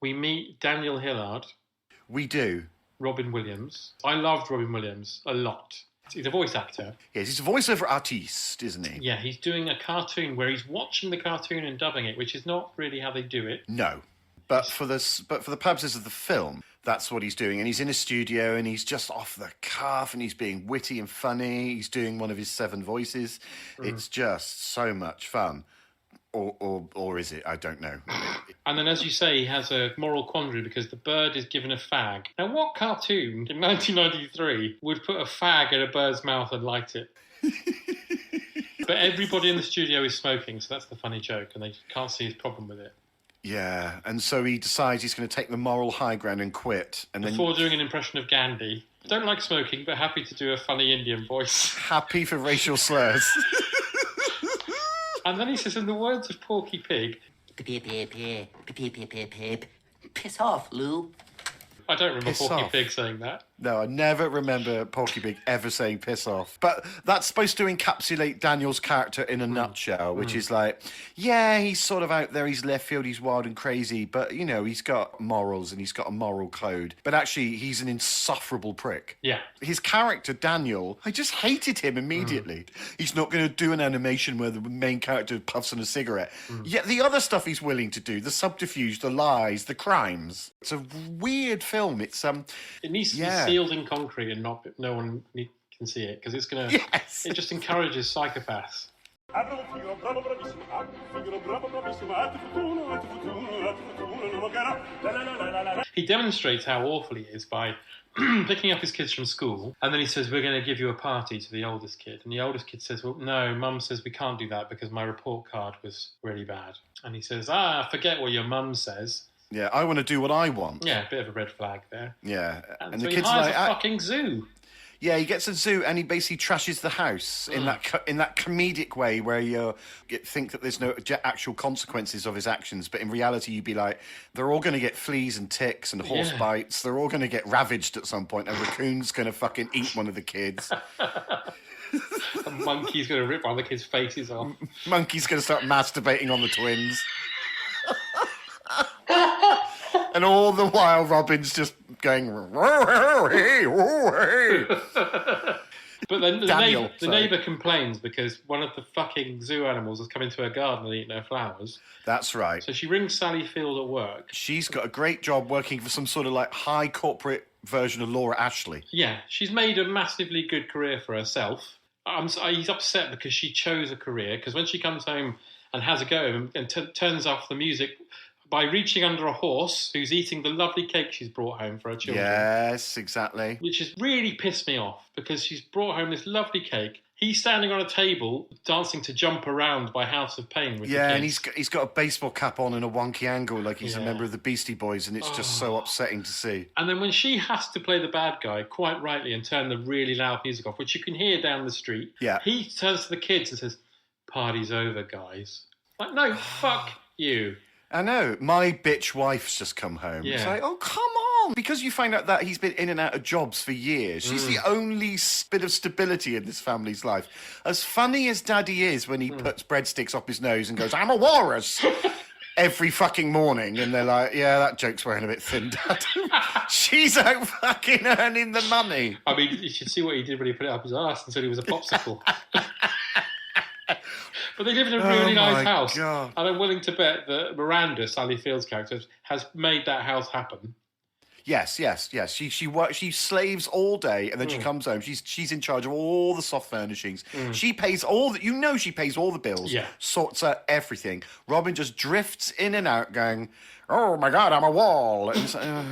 We meet Daniel Hillard. We do. Robin Williams. I loved Robin Williams a lot. He's a voice actor. Yes, he's a voiceover artiste, isn't he? Yeah, he's doing a cartoon where he's watching the cartoon and dubbing it, which is not really how they do it. No. But for the purposes of the film, that's what he's doing. And he's in a studio and he's just off the cuff and he's being witty and funny. He's doing one of his 7 voices. It's just so much fun. Or is it? I don't know. And then, as you say, he has a moral quandary because the bird is given a fag. Now, what cartoon in 1993 would put a fag in a bird's mouth and light it? But everybody in the studio is smoking, so that's the funny joke, and they can't see his problem with it. Yeah, and so he decides he's going to take the moral high ground and quit. And Before doing an impression of Gandhi. Don't like smoking, but happy to do a funny Indian voice. Happy for racial slurs. And then he says, in the words of Porky Pig... Piss off, Lou. I don't remember Porky Pig saying that. No, I never remember Porky Pig ever saying piss off. But that's supposed to encapsulate Daniel's character in a nutshell, which is like, yeah, he's sort of out there, he's left field, he's wild and crazy, but, you know, he's got morals and he's got a moral code. But actually, he's an insufferable prick. Yeah. His character, Daniel, I just hated him immediately. He's not going to do an animation where the main character puffs on a cigarette. Yet the other stuff he's willing to do, the subterfuge, the lies, the crimes. It's a weird film. It's It needs to be sealed in concrete and no one can see it because it's gonna. Yes. It just encourages psychopaths. He demonstrates how awful he is by picking up his kids from school, and then he says, "We're going to give you a party," to the oldest kid, and the oldest kid says, "Well, no, Mum says we can't do that because my report card was really bad," and he says, "Forget what your mum says." Yeah, I want to do what I want. Yeah, a bit of a red flag there. Yeah. And so the kid's like, a fucking zoo. Yeah, he gets a zoo and he basically trashes the house in that comedic way where you think that there's no actual consequences of his actions, but in reality you'd be like, they're all going to get fleas and ticks and horse bites. They're all going to get ravaged at some point. A raccoon's going to fucking eat one of the kids. A monkey's going to rip one of the kids' faces off. Monkey's going to start masturbating on the twins. And all the while, Robin's just going, hey. But then the neighbour complains because one of the fucking zoo animals has come into her garden and eaten her flowers. That's right. So she rings Sally Field at work. She's got a great job working for some sort of like high corporate version of Laura Ashley. Yeah, she's made a massively good career for herself. He's upset because she chose a career, because when she comes home and has a go at him and turns off the music by reaching under a horse who's eating the lovely cake she's brought home for her children. Yes, exactly. Which has really pissed me off, because she's brought home this lovely cake. He's standing on a table dancing to Jump Around by House of Pain with the kids. And he's got a baseball cap on and a wonky angle like he's a member of the Beastie Boys, and it's just so upsetting to see. And then when she has to play the bad guy, quite rightly, and turn the really loud music off, which you can hear down the street, he turns to the kids and says, "Party's over, guys." Like, no, fuck you. I know. My bitch wife's just come home. Yeah. It's like, oh, come on. Because you find out that he's been in and out of jobs for years. She's the only bit of stability in this family's life. As funny as Daddy is when he puts breadsticks up his nose and goes, "I'm a walrus," every fucking morning. And they're like, yeah, that joke's wearing a bit thin, Dad. She's out fucking earning the money. I mean, you should see what he did when he put it up his arse and said he was a popsicle. But they live in a really nice house. God. And I'm willing to bet that Miranda, Sally Field's character, has made that house happen. Yes. She works. She slaves all day, and then she comes home. She's in charge of all the soft furnishings. She pays all the. She pays all the bills. Yeah. Sorts out everything. Robin just drifts in and out, going, "Oh my God, I'm a wall." And it's like, oh,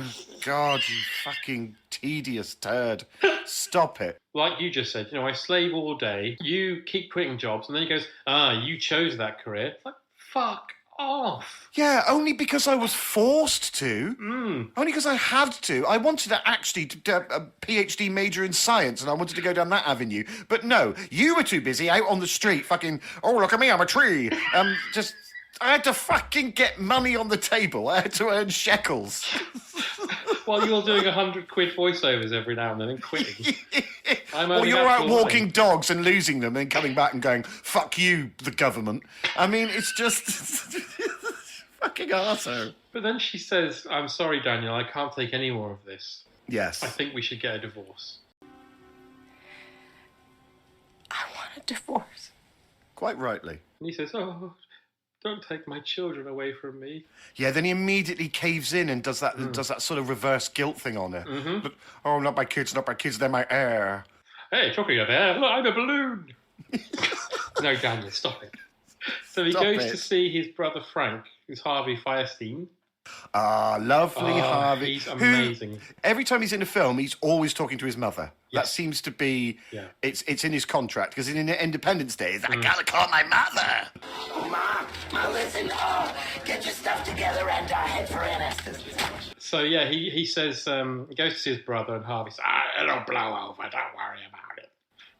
God, you fucking tedious turd. Stop it. Like you just said, I slave all day. You keep quitting jobs, and then he goes, you chose that career. It's like, fuck off. Yeah, only because I was forced to. Only because I had to. I wanted to actually do a PhD major in science, and I wanted to go down that avenue. But no, you were too busy out on the street fucking, "Oh, look at me, I'm a tree." I had to fucking get money on the table. I had to earn shekels. While you're doing 100 quid voiceovers every now and then and quitting. Or you're out walking dogs and losing them and coming back and going, "Fuck you, the government." I mean, it's just fucking arsehole. But then she says, I'm sorry, Daniel, I can't take any more of this. Yes. I think we should get a divorce. I want a divorce. Quite rightly. And he says, oh, don't take my children away from me. Yeah, then he immediately caves in and does that sort of reverse guilt thing on her. Mm-hmm. Look, oh, not my kids, they're my heir. Hey, talking of air, look, I'm a balloon. No, Daniel, stop it. So he goes to see his brother Frank, who's Harvey Fierstein. Ah, lovely Harvey. He's amazing. Every time he's in a film, he's always talking to his mother. Yes. That seems to be, Yeah. it's in his contract, because in Independence Day, he's like, I gotta call my mother. Ma, listen, get your stuff together and head for Anniston's. So, yeah, he says, he goes to see his brother, and Harvey says, it'll blow over, don't worry about it.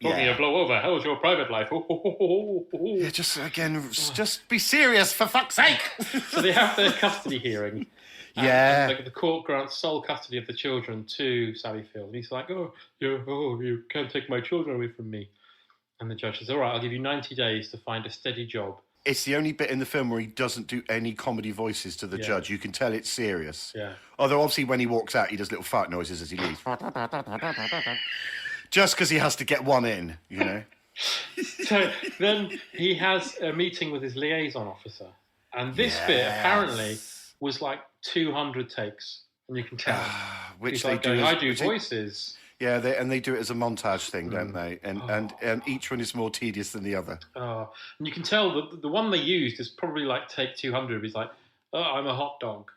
Talking of blow over, how's your private life? Yeah, just be serious, for fuck's sake. So they have their custody hearing. Yeah. And the court grants sole custody of the children to Sally Field. And he's like, you can't take my children away from me. And the judge says, all right, I'll give you 90 days to find a steady job. It's the only bit in the film where he doesn't do any comedy voices to the judge. You can tell it's serious. Yeah. Although, obviously, when he walks out, he does little fart noises as he leaves. Just because he has to get one in, you know? So then he has a meeting with his liaison officer. And this bit, apparently, was like 200 takes. And you can tell. Which he's they like do. going, I do voices. Yeah, they do it as a montage thing, don't they? And each one is more tedious than the other. And you can tell that the one they used is probably like take 200. He's like, oh, I'm a hot dog.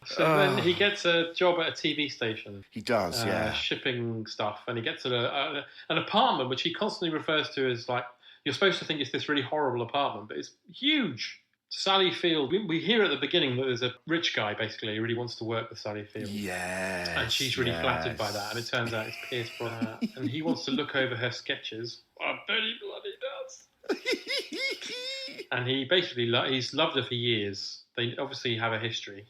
So then he gets a job at a TV station. He does, shipping stuff. And he gets an apartment, which he constantly refers to as like, you're supposed to think it's this really horrible apartment, but it's huge. Sally Field, we hear at the beginning that there's a rich guy, basically, who really wants to work with Sally Field. Yes. And she's really flattered by that. And it turns out it's Pierce Brosnan. And he wants to look over her sketches. I bet he bloody does. And he basically, he's loved her for years. They obviously have a history.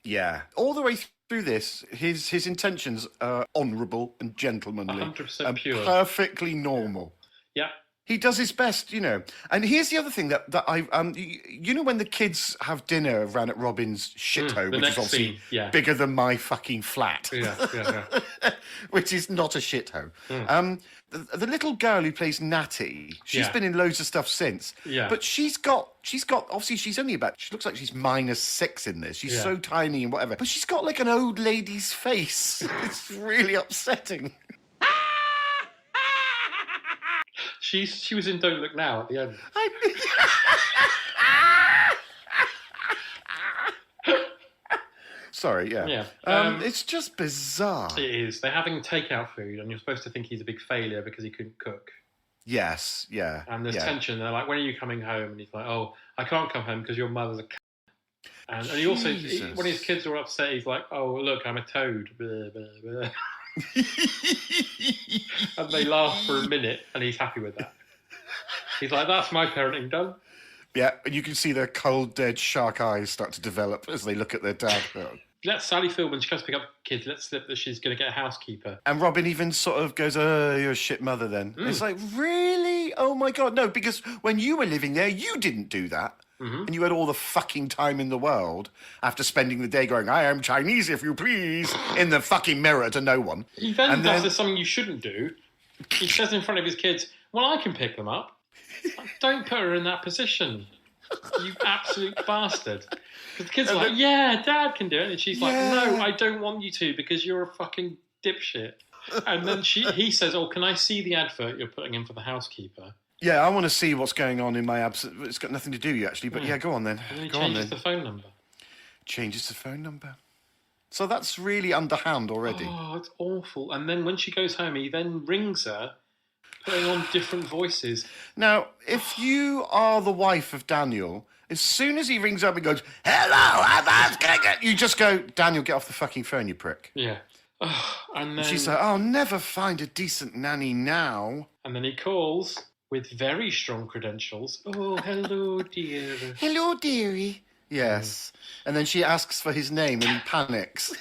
Yeah. All the way through this, his intentions are honourable and gentlemanly. 100% and pure. Perfectly normal. Yeah. He does his best, you know. And here's the other thing that I you know, when the kids have dinner around at Robin's shithole, which is obviously bigger than my fucking flat. Yeah. Which is not a shithole. The little girl who plays Natty, she's been in loads of stuff since. Yeah. But she's got obviously she looks like she's -6 in this. She's so tiny and whatever. But she's got like an old lady's face. It's really upsetting. She was in Don't Look Now at the end. Sorry, yeah. It's just bizarre. It is. They're having takeout food, and you're supposed to think he's a big failure because he couldn't cook. Yes, yeah. And there's tension. They're like, when are you coming home? And he's like, oh, I can't come home because your mother's a And he also, when his kids are upset, he's like, oh, look, I'm a toad. Blah, blah, blah. And they laugh for a minute, and he's happy with that. He's like, that's my parenting done. Yeah, and you can see their cold, dead shark eyes start to develop as they look at their dad. Let Sally Field, when she comes to pick up the kids, let slip that she's going to get a housekeeper. And Robin even sort of goes, oh, you're a shit mother then. It's like, really? Oh, my God. No, because when you were living there, you didn't do that. Mm-hmm. And you had all the fucking time in the world after spending the day going, I am Chinese, if you please, in the fucking mirror to no one. He then does something you shouldn't do. He says in front of his kids, well, I can pick them up. Don't put her in that position, you absolute bastard. Because the kids are like, yeah, Dad can do it. And she's like, no, I don't want you to because you're a fucking dipshit. And then he says, oh, can I see the advert you're putting in for the housekeeper? Yeah, I want to see what's going on in my absence. It's got nothing to do with you, actually, but go on then. And then he changes changes the phone number. Changes the phone number. So that's really underhand already. Oh, it's awful. And then when she goes home, he then rings her, putting on different voices. Now, if you are the wife of Daniel, as soon as he rings up and goes, hello, I'm asking, you just go, Daniel, get off the fucking phone, you prick. Yeah. And then she's like, I'll never find a decent nanny now. And then he calls with very strong credentials. Oh, hello, dear. Hello, dearie. Yes. And then she asks for his name and he panics.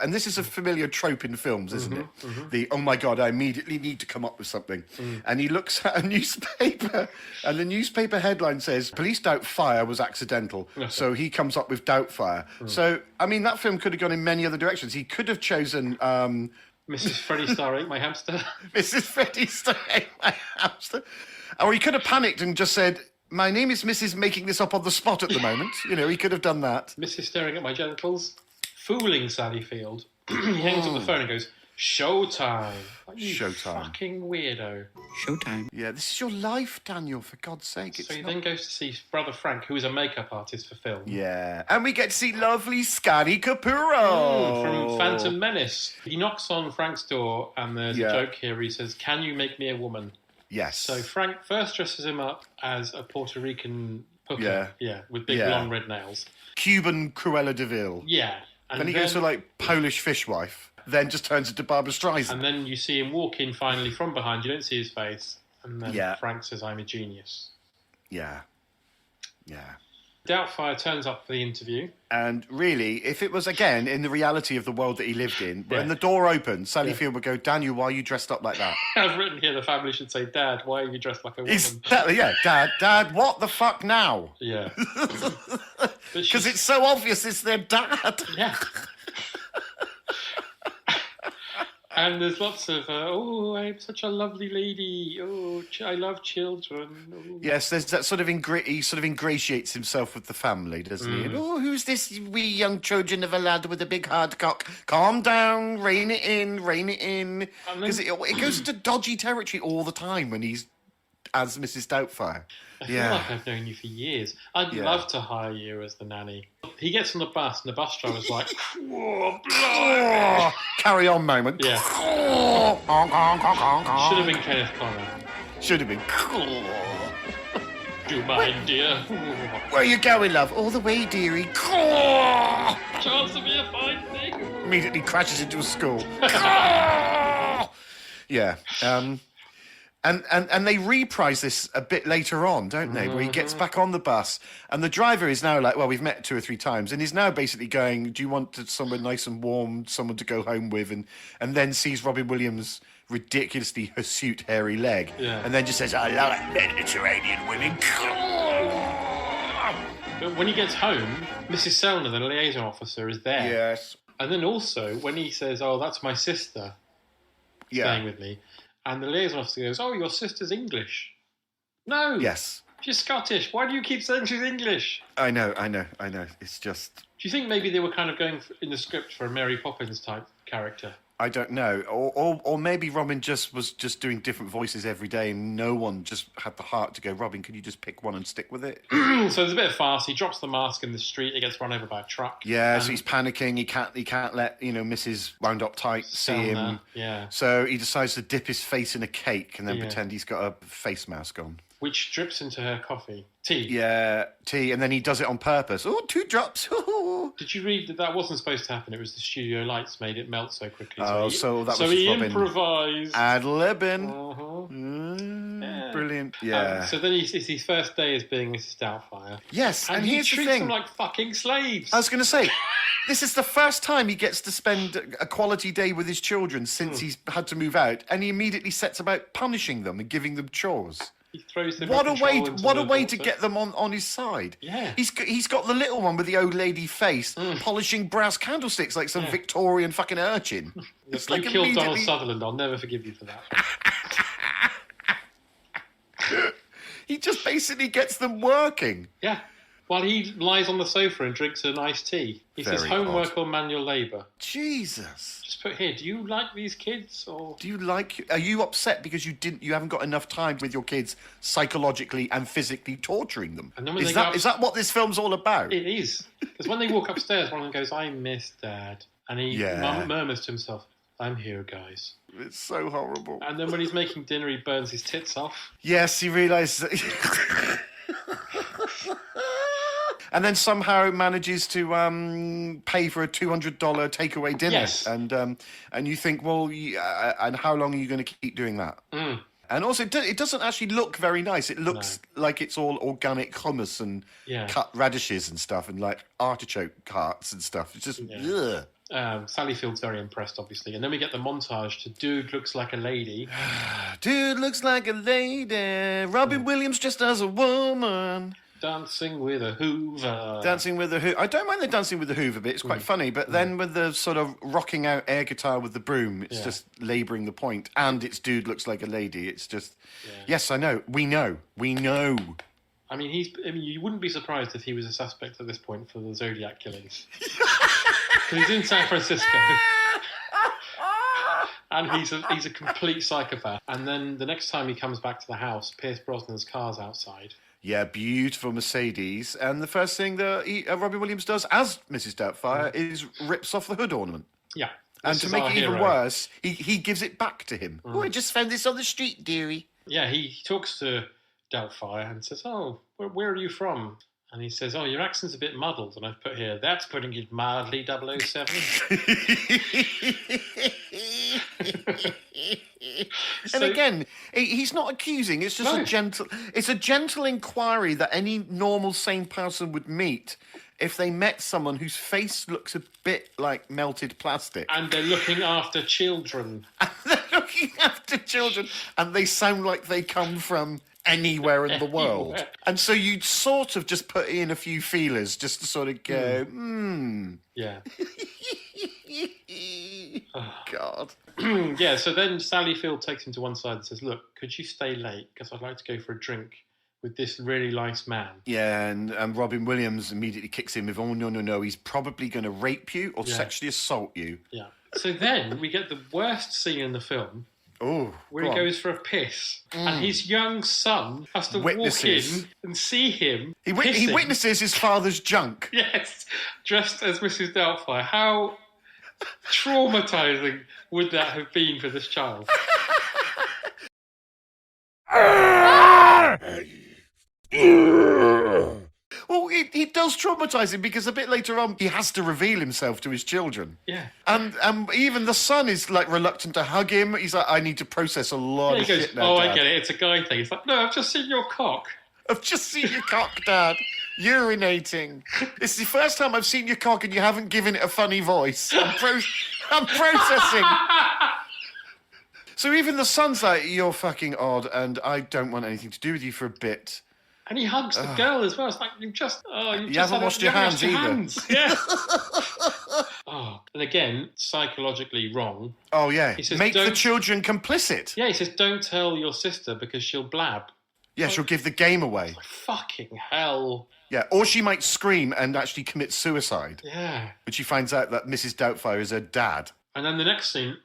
And this is a familiar trope in films, isn't it? The, oh my God, I immediately need to come up with something. And he looks at a newspaper and the newspaper headline says, Police Doubtfire was accidental. So he comes up with Doubtfire. So, I mean, that film could have gone in many other directions. He could have chosen... Mrs. Freddie Star Ate My Hamster. Mrs. Freddie Star Ate My Hamster. Or he could have panicked and just said, my name is Mrs. Making this up on the spot at the moment. You know, he could have done that. Mrs. Staring at My Genitals. Fooling Sally Field. He hangs up the phone and goes, Showtime. Like, you Showtime. Fucking weirdo. Showtime. Yeah, this is your life, Daniel, for God's sake. So he then goes to see Brother Frank, who is a makeup artist for film. Yeah, and we get to see lovely Scotty Capurro. From Phantom Menace. He knocks on Frank's door and there's a joke here where he says, can you make me a woman? Yes. So Frank first dresses him up as a Puerto Rican hooker. Yeah, with big long red nails. Cuban Cruella de Vil. Yeah. And then he goes to, like, Polish fishwife, then just turns into Barbara Streisand. And then you see him walk in finally from behind. You don't see his face. And then Frank says, I'm a genius. Yeah. Doubtfire turns up for the interview. And really, if it was, again, in the reality of the world that he lived in, when the door opened, Sally Field would go, Daniel, why are you dressed up like that? I've written here the family should say, Dad, why are you dressed like a woman? Exactly, Dad, what the fuck now? Yeah. Because it's so obvious it's their dad. Yeah. And there's lots of, I'm such a lovely lady. Oh, I love children. Oh. Yes, there's that sort of he sort of ingratiates himself with the family, doesn't he? And, who's this wee young Trojan of a lad with a big hard cock? Calm down, rein it in. Because it goes into dodgy territory all the time when he's as Mrs. Doubtfire. I feel like I've known you for years. I'd love to hire you as the nanny. He gets on the bus and the bus driver's like, carry on moment. Yeah. Should have been Kenneth Connor. Should have been. Do you mind, dear? Where are you going, love? All the way, dearie. Chance to be a fine thing. Immediately crashes into a school. Yeah. And they reprise this a bit later on, don't they? Where he gets back on the bus and the driver is now like, well, we've met 2 or 3 times, and he's now basically going, do you want somewhere nice and warm, someone to go home with? And then sees Robin Williams' ridiculously hirsute hairy leg. Yeah. And then just says, I like Mediterranean women. But when he gets home, Mrs. Selner, the liaison officer, is there. Yes. And then also, when he says, oh, that's my sister staying with me, and the liaison officer goes, oh, your sister's English. No. Yes. She's Scottish. Why do you keep saying she's English? I know. It's just... Do you think maybe they were kind of going in the script for a Mary Poppins type character? I don't know. Or maybe Robin was just doing different voices every day and no one just had the heart to go, Robin, can you just pick one and stick with it? So there's a bit of farce. He drops the mask in the street. He gets run over by a truck. Yeah, so he's panicking. He can't let, Mrs. Wound Up Tight see him. Yeah. So he decides to dip his face in a cake and then pretend he's got a face mask on. Which drips into her coffee. Tea. Yeah, tea. And then he does it on purpose. Oh, 2 drops. Did you read that wasn't supposed to happen? It was the studio lights made it melt so quickly. So that was he Robin. Improvised. Ad-libbing. Brilliant. Yeah. So then it's his first day as being Mrs. Doubtfire. Yes, and he here's the treats thing. them like fucking slaves. I was going to say, this is the first time he gets to spend a quality day with his children since he's had to move out, and he immediately sets about punishing them and giving them chores. He throws them. What a way to get them on his side. Yeah. He's got the little one with the old lady face polishing brass candlesticks like some Victorian fucking urchin. It's like killed Donald Sutherland. I'll never forgive you for that. He just basically gets them working. Yeah. While he lies on the sofa and drinks an iced tea. He says homework or manual labour. Jesus. Just put here, do you like these kids or Are you upset because you haven't got enough time with your kids psychologically and physically torturing them? And then when is that what this film's all about? It is. Because when they walk upstairs, one of them goes, I miss Dad. And he murmurs to himself, I'm here, guys. It's so horrible. And then when he's making dinner, he burns his tits off. Yes, he realises that... And then somehow manages to pay for a $200 takeaway dinner. Yes. And you think, well, and how long are you going to keep doing that? And also, it doesn't actually look very nice. It looks like it's all organic hummus and cut radishes and stuff, and like artichoke hearts and stuff. It's just, ugh. Sally Field's very impressed, obviously. And then we get the montage to Dude Looks Like a Lady. Dude looks like a lady. Robin Williams just as a woman. Dancing with a Hoover. Dancing with the Hoover. I don't mind the dancing with the Hoover bit. It's quite funny. But then with the sort of rocking out air guitar with the broom, it's just labouring the point. And it's Dude Looks Like a Lady. It's just... Yes, I know. We know. I mean, you wouldn't be surprised if he was a suspect at this point for the Zodiac killings. Because he's in San Francisco. And he's a complete psychopath. And then the next time he comes back to the house, Pierce Brosnan's car's outside. Yeah, beautiful Mercedes. And the first thing that Robbie Williams does, as Mrs. Doubtfire, is rips off the hood ornament. Yeah. And to make it even worse, he gives it back to him. Oh, I just found this on the street, dearie. Yeah, he talks to Doubtfire and says, oh, where are you from? And he says, oh, your accent's a bit muddled. And I've put here, that's putting it mildly 007. And again, he's not accusing. It's just a gentle inquiry that any normal, sane person would meet if they met someone whose face looks a bit like melted plastic. And they're looking after children. And they sound like they come from anywhere in the world. And so you'd sort of just put in a few feelers just to sort of go, Yeah. Oh, God. Yeah, so then Sally Field takes him to one side and says, look, could you stay late? Because I'd like to go for a drink with this really nice man. Yeah, and Robin Williams immediately kicks in with, oh, no, he's probably going to rape you or sexually assault you. Yeah. So then we get the worst scene in the film. Oh, where he goes for a piss, and his young son has to walk in and see him. He witnesses his father's junk. Yes, dressed as Mrs. Doubtfire. How traumatizing would that have been for this child? Well, it does traumatize him because a bit later on he has to reveal himself to his children. Yeah. And even the son is like reluctant to hug him. He's like, I need to process a lot of shit now, Dad. I get it. It's a guy thing. It's like, no, I've just seen your cock. I've just seen your cock, Dad. Urinating. It's the first time I've seen your cock and you haven't given it a funny voice. I'm processing. So even the son's like, you're fucking odd and I don't want anything to do with you for a bit. And he hugs the girl as well. It's like, you haven't washed your hands either. Yeah. And again, psychologically wrong. Oh, yeah. He says, make the children complicit. Yeah, he says, don't tell your sister because she'll blab. Yeah, she'll give the game away. Like, fucking hell. Yeah, or she might scream and actually commit suicide. Yeah. But she finds out that Mrs. Doubtfire is her dad. And then the next scene,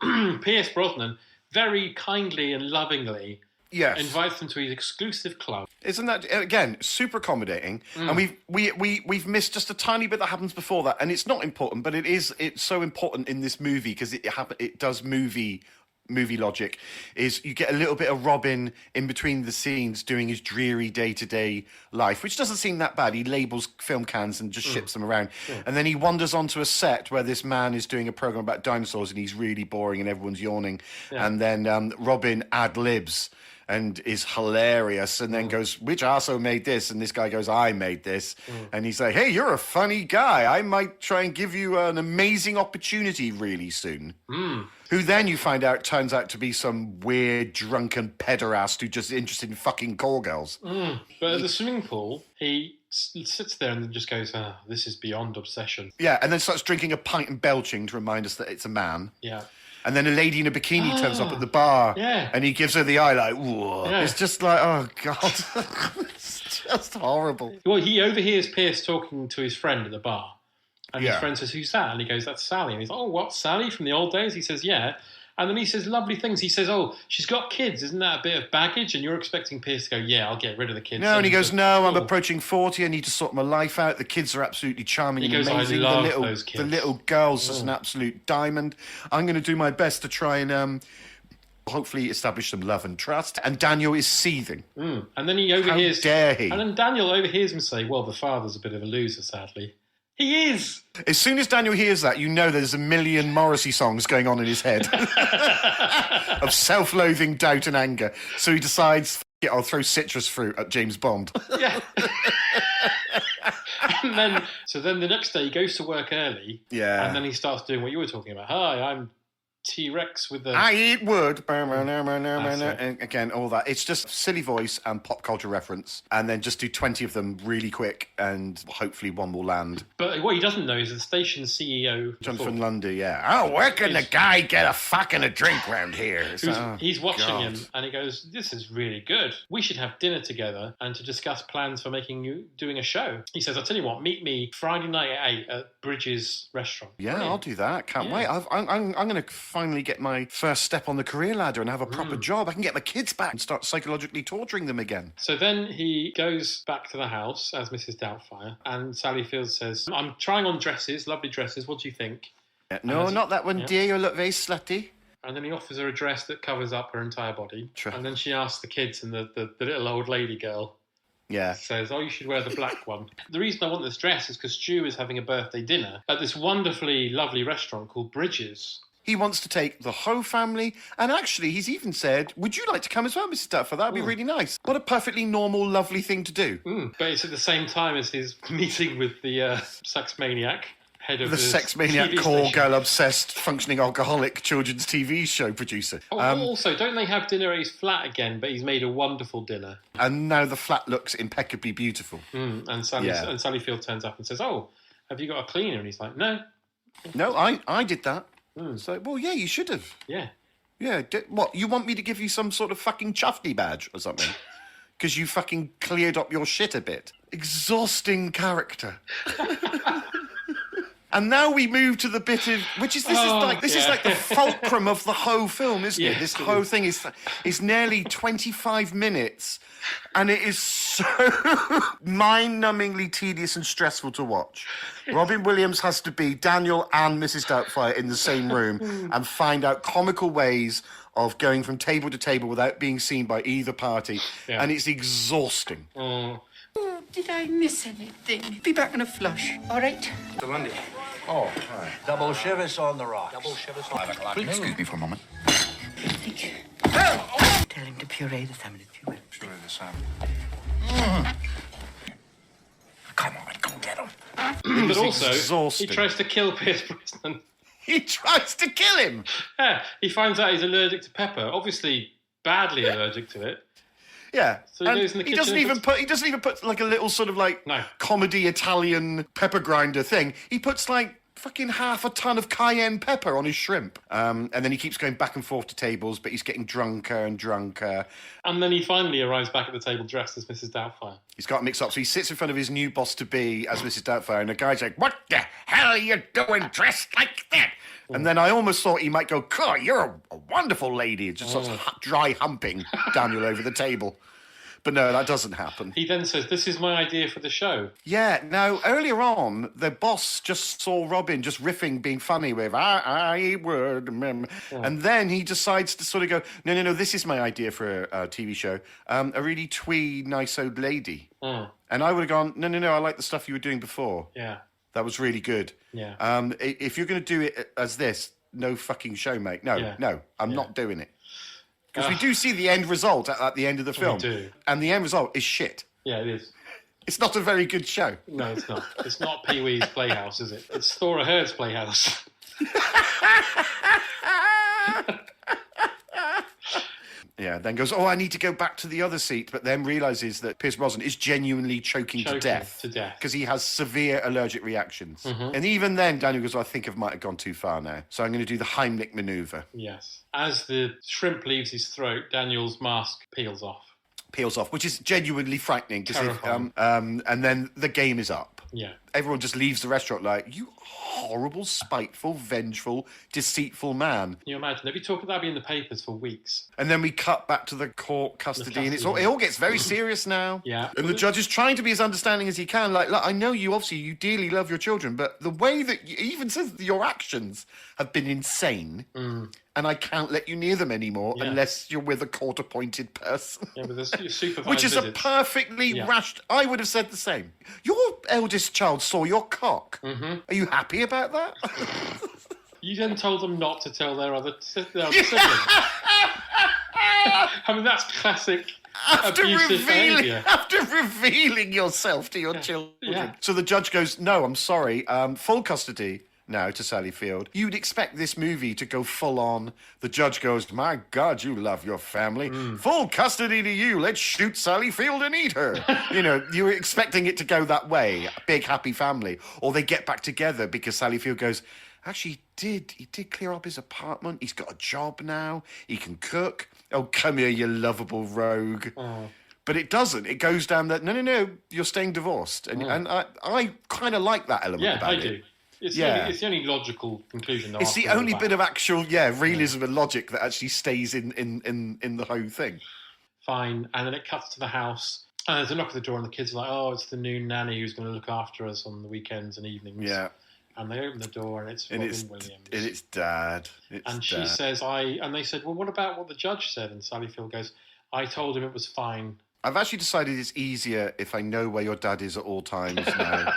Pierce Brosnan, very kindly and lovingly, invites them to his exclusive club. Isn't that, again, super accommodating? And we've missed just a tiny bit that happens before that, and it's not important, but it's so important in this movie because it does movie logic, is you get a little bit of Robin in between the scenes doing his dreary day-to-day life, which doesn't seem that bad. He labels film cans and just ships them around. And then he wanders onto a set where this man is doing a program about dinosaurs and he's really boring and everyone's yawning. And then Robin ad-libs and is hilarious and then goes, which arsehole made this? And this guy goes, I made this. And he's like, hey, you're a funny guy. I might try and give you an amazing opportunity really soon. Who then you find out turns out to be some weird, drunken pederast who's just interested in fucking call girls. But at the swimming pool, he sits there and just goes, this is beyond obsession. Yeah, and then starts drinking a pint and belching to remind us that it's a man. Yeah. And then a lady in a bikini turns up at the bar. Yeah. And he gives her the eye like, whoa. Yeah. It's just like, oh, God. It's just horrible. Well, he overhears Pierce talking to his friend at the bar. And his friend says, who's that? And he goes, that's Sally. And he's like, oh, what, Sally from the old days? He says, yeah. And then he says lovely things. He says, oh, she's got kids. Isn't that a bit of baggage? And you're expecting Pierce to go, yeah, I'll get rid of the kids. No, and he goes, no, I'm approaching 40. I need to sort my life out. The kids are absolutely charming and amazing. I love those kids. The little girl's just an absolute diamond. I'm going to do my best to try and hopefully establish some love and trust. And Daniel is seething. And then he overhears... How dare he? And then Daniel overhears him say, well, the father's a bit of a loser, sadly. He is. As soon as Daniel hears that, you know there's a million Morrissey songs going on in his head of self-loathing, doubt and anger. So he decides, F it, I'll throw citrus fruit at James Bond. Yeah. So then the next day he goes to work early. Yeah. And then he starts doing what you were talking about. Hi, I'm T-Rex with the... I eat wood. it. And again, all that. It's just silly voice and pop culture reference. And then just do 20 of them really quick and hopefully one will land. But what he doesn't know is the station CEO... Jonathan Lundy, yeah. Oh, where can the guy get a fucking a drink round here? He's watching him and he goes, this is really good. We should have dinner together and to discuss plans for doing a show. He says, I'll tell you what, meet me Friday night at 8 at Bridges Restaurant. Yeah, Brilliant. I'll do that. Can't wait. I'm going to finally get my first step on the career ladder and have a proper job. I can get my kids back and start psychologically torturing them again. So then he goes back to the house as Mrs. Doubtfire, and Sally Field says, I'm trying on dresses, lovely dresses, what do you think? No, not that one, dear. You look very slutty. And then he offers her a dress that covers up her entire body. True. And then she asks the kids, and the little old lady girl says, oh, you should wear the black one. The reason I want this dress is because Stu is having a birthday dinner at this wonderfully lovely restaurant called Bridges. He wants to take the Ho family, and actually he's even said, would you like to come as well, Mrs. Doubtfire? That'd be really nice. What a perfectly normal, lovely thing to do. But it's at the same time as his meeting with the sex maniac, head of the sex maniac, TV call station. girl, obsessed, functioning alcoholic children's TV show producer. Also, don't they have dinner at his flat again, but he's made a wonderful dinner. And now the flat looks impeccably beautiful. And Sally Field turns up and says, oh, have you got a cleaner? And he's like, no. No, I did that. So, well, yeah, you should have. Yeah. Yeah, what, you want me to give you some sort of fucking chuffy badge or something? Because you fucking cleared up your shit a bit. Exhausting character. And now we move to the bit of, which is, this is like the fulcrum of the whole film, isn't it? This whole thing is nearly 25 minutes, and it is so mind-numbingly tedious and stressful to watch. Robin Williams has to be Daniel and Mrs. Doubtfire in the same room and find out comical ways of going from table to table without being seen by either party, and it's exhausting. Oh, did I miss anything? Be back in a flush, all right? Mr. Lundy. Oh, hi. Double Chivas on the rocks. Double Chivas on the rocks. Excuse me for a moment. Tell him to puree the salmon, if you will. Puree the salmon. Come on, go get him. But also, exhausting. he tries to kill Pierce Brosnan. He tries to kill him. Yeah, he finds out he's allergic to pepper. Obviously, badly allergic to it. Yeah, So he goes in the kitchen doesn't and even put like a little sort of like No. comedy Italian pepper grinder thing. He puts like fucking half a ton of cayenne pepper on his shrimp, and then he keeps going back and forth to tables, but he's getting drunker and drunker. And then he finally arrives back at the table dressed as Mrs. Doubtfire. He's got mixed up, so he sits in front of his new boss to be as Mrs. Doubtfire, and the guy's like, "What the hell are you doing dressed like that?" And then I almost thought he might go, "God, you're a wonderful lady," and just starts dry humping Daniel over the table. But no, that doesn't happen. He then says, this is my idea for the show. Yeah, now, earlier on, the boss just saw Robin just riffing, being funny with, I would, and then he decides to sort of go, no, this is my idea for a TV show, a really twee, nice old lady. And I would have gone, no, I like the stuff you were doing before. Yeah. That was really good. Yeah. If you're going to do it as this, no fucking show, mate. No, I'm not doing it. Because we do see the end result at the end of the film. We do. And the end result is shit. Yeah, it is. It's not a very good show. No, it's not. It's not Pee-wee's Playhouse, is it? It's Thora Hurd's Playhouse. Yeah, then goes, I need to go back to the other seat, but then realises that Pierce Brosnan is genuinely choking to death. Because he has severe allergic reactions. And even then, Daniel goes, I think I might have gone too far now. So I'm going to do the Heimlich manoeuvre. Yes. As the shrimp leaves his throat, Daniel's mask peels off. Which is genuinely frightening. Terrifying. And then the game is up. Yeah. Everyone just leaves the restaurant like, you horrible, spiteful, vengeful, deceitful man. Can you imagine? That'd be in the papers for weeks. And then we cut back to the court custody, and it all gets very serious now. Yeah. And the judge is trying to be as understanding as he can. Like, look, I know you dearly love your children, but the way that he even says that your actions have been insane, and I can't let you near them anymore unless you're with a court-appointed person. Yeah, with a supervised Which is a visits. perfectly rash... I would have said the same. Your eldest child saw your cock. Mm-hmm. Are you happy about that? You then told them not to tell their other sibling. I mean, that's classic abusive behaviour. After revealing yourself to your children. Yeah. So the judge goes, no, I'm sorry, full custody now to Sally Field. You'd expect this movie to go full on. The judge goes, my God, you love your family. Full custody to you. Let's shoot Sally Field and eat her. You were expecting it to go that way. A big, happy family. Or they get back together because Sally Field goes, actually, he did clear up his apartment. He's got a job now. He can cook. Oh, come here, you lovable rogue. Oh. But it doesn't. It goes down that, no, you're staying divorced. And I kind of like that element about it. Yeah, I do. It's the only logical conclusion. It's the only bit of actual, realism and logic that actually stays in the whole thing. Fine. And then it cuts to the house. And there's a knock at the door and the kids are like, oh, it's the new nanny who's going to look after us on the weekends and evenings. Yeah. And they open the door and it's Robin Williams. And it's Dad. She says, and they said, well, what about what the judge said? And Sally Field goes, I told him it was fine. I've actually decided it's easier if I know where your dad is at all times now.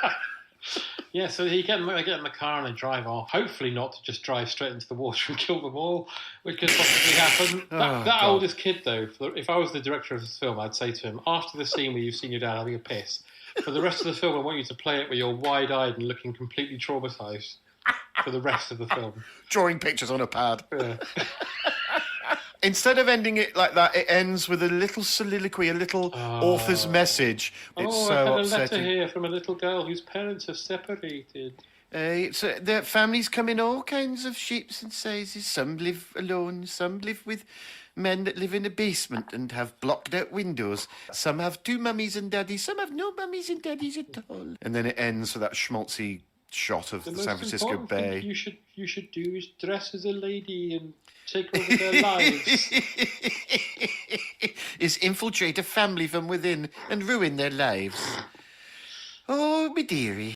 Yeah, so they get in the car and they drive off. Hopefully not to just drive straight into the water and kill them all, which could possibly happen. That oldest kid, though, if I was the director of this film, I'd say to him, after the scene where you've seen your dad having a piss, for the rest of the film, I want you to play it where you're wide-eyed and looking completely traumatised for the rest of the film. Drawing pictures on a pad. Yeah. Instead of ending it like that, it ends with a little soliloquy, a little author's message. It's so I had upsetting. a letter here from a little girl whose parents have separated. So their families come in all kinds of shapes and sizes. Some live alone, some live with men that live in a basement and have blocked out windows. Some have two mummies and daddies, some have no mummies and daddies at all. And then it ends with that schmaltzy shot of the San Francisco Bay. Thing you should do is dress as a lady and take over their lives. Is infiltrate a family from within and ruin their lives. Oh, me dearie.